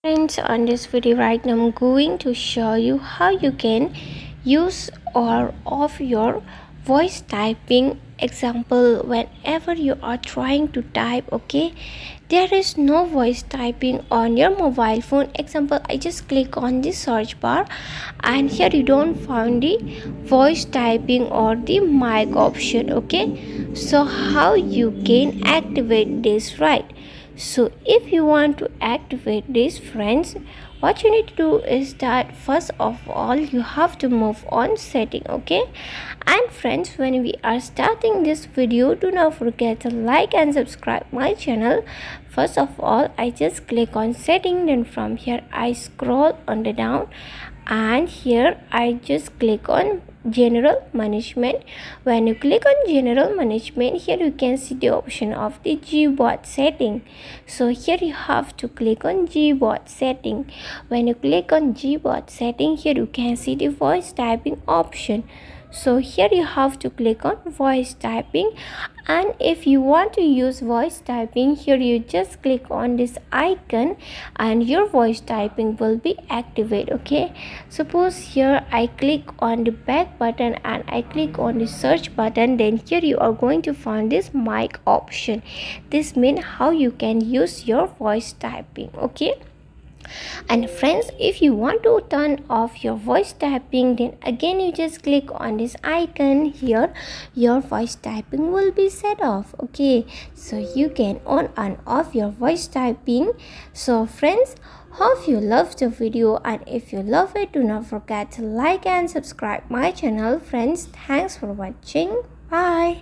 Friends, on this video right now I'm going to show you how you can use or off your voice typing example whenever you are trying to type. Okay, there is no voice typing on your mobile phone. Example, I just click on the search bar and here you don't find the voice typing or the mic option. Okay, so how you can activate this, right? So if you want to activate this, friends, what you need to do is that first of all you have to move on setting. Okay, and friends, when we are starting this video, do not forget to like and subscribe my channel. First of all, I just click on setting, then from here I scroll on the down and here I just click on general management. When you click on general management, here you can see the option of the Gboard setting. So here you have to click on Gboard setting. When you click on Gboard setting, here you can see the voice typing option. So here you have to click on voice typing, and if you want to use voice typing, here you just click on this icon and your voice typing will be activated. Okay, suppose here I click on the back button and I click on the search button, then here you are going to find this mic option. This means how you can use your voice typing. Okay, and friends, if you want to turn off your voice typing, then again you just click on this icon. Here your voice typing will be set off. Okay, so you can on and off your voice typing. So friends, hope you loved the video, and if you love it, do not forget to like and subscribe my channel. Friends, thanks for watching. Bye.